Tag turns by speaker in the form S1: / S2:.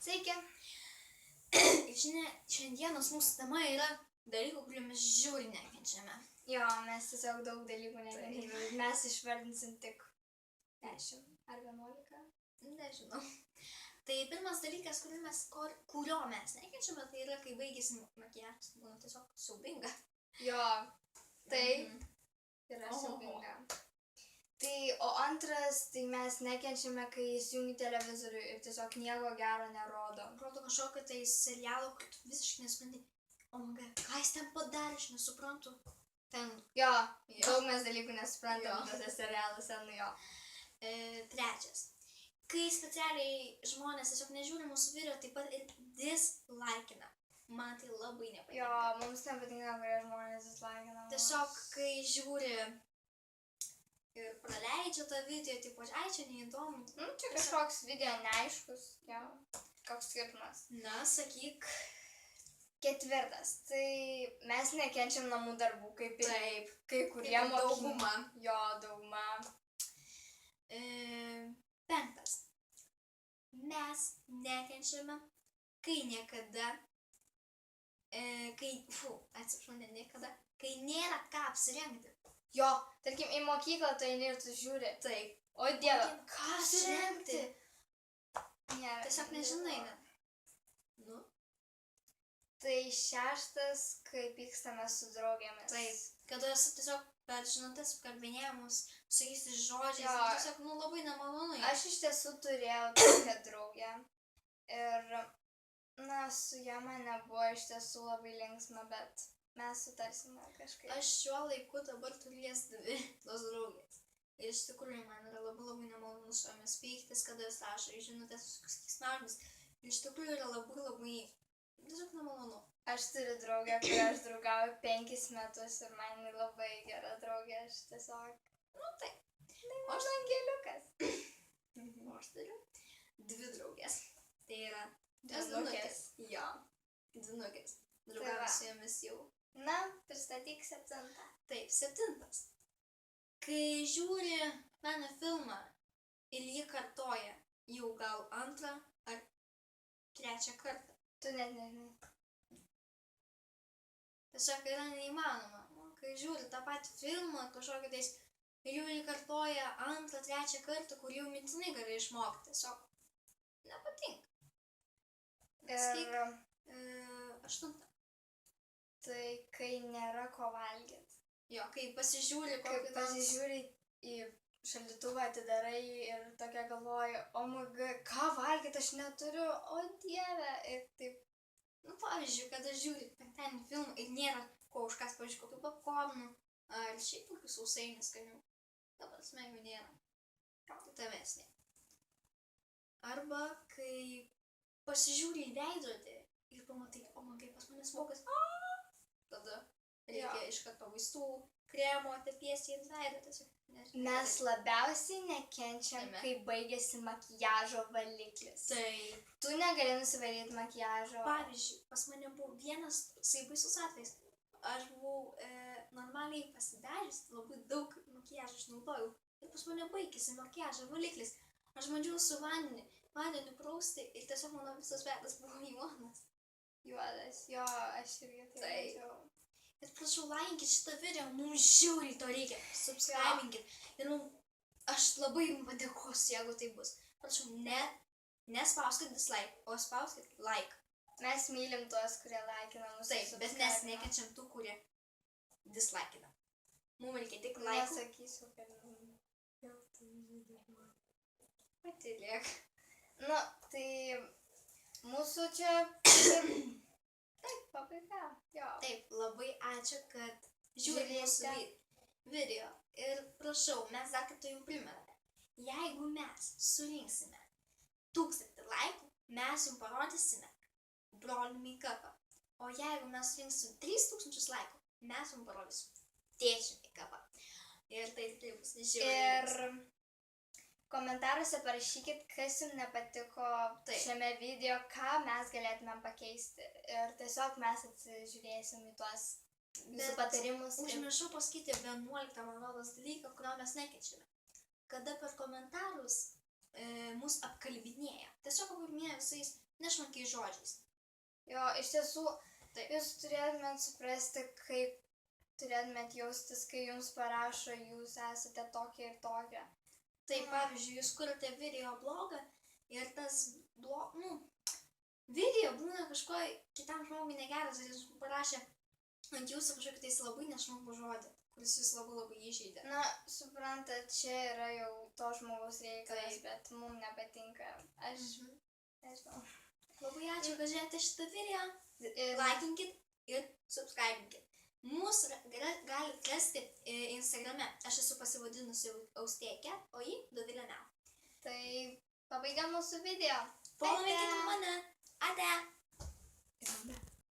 S1: Sveiki.
S2: Šiandienos mūsų tema yra dalykų, kurių mes žiūri nekenčiame.
S1: Jo, mes tiesiog daug dalykų nekenčiame. Mes išvardinsim tik 10 ar 11.
S2: Nežinau. Tai pirmas dalykas, kurio mes nekenčiame, tai yra, kai baigėsi makiažas. Būna tiesiog siaubinga.
S1: Jo, tai yra siaubinga. Tai, o antras, tai mes nekenčiame, kai įsijungi televizorių ir tiesiog nieko gero nerodo.
S2: Rodo kažkokio tai serialo, kad tu visiškai nesupranti, ką jis ten padarė, aš nesuprantu.
S1: Jo, daug mes dalykų nesuprantam tose serialuose, nu jo.
S2: Trečias. Kai specialiai žmonės tiesiog nežiūri mūsų video, taip pat ir dislikeina. Man tai labai nepatinka.
S1: Jo, mums nepatinka, kurie žmonės dislikeina.
S2: Tiesiog, kai žiūri ir praleidžia tą video, taip ai, čia neįdomu.
S1: Čia kažkoks video neaiškus, jo. Koks skirtumas.
S2: Na, sakyk.
S1: Ketvirtas. Tai mes nekenčiam namų darbų, kaip ir kai kurie
S2: dauguma.
S1: Jo, dauguma.
S2: Penktas. Mes nekenčiame, kai niekada, kai nėra ką apsirengti.
S1: Jo, tarkim, į mokyklą tu eini ir tu žiūri.
S2: Taip.
S1: O Dieve,
S2: ką apsirengti?
S1: Nėra.
S2: Tiesiog nežinai. Nu.
S1: Tai šeštas, kai pykstame su draugėmis.
S2: Taip. Kada esi tiesiog per žinutės kalbinėjimus, sakysi žodžiais, tiesiog, labai nemalonu.
S1: Aš iš tiesų turėjau tokią draugę. Ir, su ja man nebuvo iš tiesų labai linksma, bet mes sutarsime kažkaip.
S2: Aš šiuo laiku dabar turiu jas dvi tos draugės. Ir iš tikrųjų man yra labai nemalonu su jomis pyktis, kada jis rašo į žinutės susisnarmis. Ir iš tikrųjų yra labai tiesiog nemalonu.
S1: Aš turiu draugę, kurią aš draugauju 5 metus ir man labai gera draugė, aš tiesiog...
S2: Tai.
S1: O aš angeliukas.
S2: O aš turiu 2 draugės. Tai yra
S1: dvynukės.
S2: Jo, dvynukės. Draugauju su jomis jau.
S1: Na, pristatyk 7.
S2: Taip, 7. Kai žiūri mano filmą ir jį kartoja jau gal 2 ar 3 kartą.
S1: Tu net nežinai.
S2: Tiesiog yra neįmanoma. Kai žiūri tą patį filmą, kažkokį tais, ir jau jį kartoja 2, 3 kartą, kur jau mintinai gali išmokti. Tiesiog nepatinka.
S1: Ir
S2: 8.
S1: Tai kai nėra ko valgyti.
S2: Jo, kai pasižiūri
S1: kokį nors... Kai pasižiūri į šaldytuvą, atidarai ir tokia galvoju, ką valgyti aš neturiu, o Dieve. Ir taip.
S2: Pavyzdžiui, kada žiūri penktadienį filmą ir nėra ko užkas, pavyzdžiui, kokių popkornų ar šiaip kokių sausainių skanių. Dabar smėgių nėra. Tai tavęs nėra. Arba kai pasižiūri į veidrodį ir pamatai, kaip pas mane svogas. Tada reikia iš karto vaistų, kremo, tepiesi į veidą.
S1: Mes labiausiai nekenčiam, kai baigėsi makiažo valiklis.
S2: Taip.
S1: Tu negali nusivalyti makiažo.
S2: Pavyzdžiui, pas mane buvo vienas baisus atvejis. Aš buvau normaliai pasidaręs, labai daug makiažo išnaudojau. Ir pas mane baigėsi makiažo valiklis. Aš bandžiau su vandeniu prausti ir tiesiog mano visas veidas buvo juodas.
S1: Juodas, jo, aš irgi tai bandžiau.
S2: Bet prašau, laikinkit šitą video, mums žiauriai to reikia, subscribinkit. Ir aš labai jums padėkosiu, jeigu tai bus. Prašau, nespauskit dislike, o spauskit like.
S1: Mes mylim tuos, kurie laikina mūsų.
S2: Taip, bet mes nekenčiam tų, kurie dislikeina. Mums reikia tik like.
S1: Nesakysiu, kad...
S2: Patylėk.
S1: Tai mūsų čia... Taip, pabaiga.
S2: Taip, labai ačiū, kad žiūrėjote mūsų video. Ir prašau, mes dar kartą jums primename. Jeigu mes surinksime 1000 laikų, mes jums parodysime brolių make-upą. O jeigu mes surinksim 3000 laikų, mes jums parodysim tėčio make-upą. Ir tai bus žiūrėjimas.
S1: Ir komentaruose parašykit, kas jums nepatiko šiame video, ką mes galėtumėm pakeisti. Ir tiesiog mes atsižiūrėsim į tuos jūsų patarimus.
S2: Užmiršau pasakyti 11 valandos dalyką, kurio mes nekenčiame. Kada per komentarus mus apkalbinėja. Tiesiog apkalbinėja visais nešvankiais žodžiais.
S1: Jo, iš tiesų, jūs turėtumėt suprasti, kaip turėtumėt jaustis, kai jums parašo, jūs esate tokia ir tokia.
S2: Tai pavyzdžiui, jūs kurite video blogą ir tas video būna kažko kitam žmogui negeras, ir jis parašė ant jūsų kažkokį tais labai nešvankų žodį, kuris jūs labai įžeidė.
S1: Na, suprantat, čia yra jau to žmogaus reikalas, bet mums nepatinka. Aš nežinau.
S2: Labai ačiū, kad žiūrėjote šitą video. Laikinkit ir subscribinkit. Mūsų galite rasti Instagrame. Aš esu pasivadinusi Austėja, o jį Dovilė Mel.
S1: Tai pabaiga mūsų video.
S2: Followikit mane. Ate.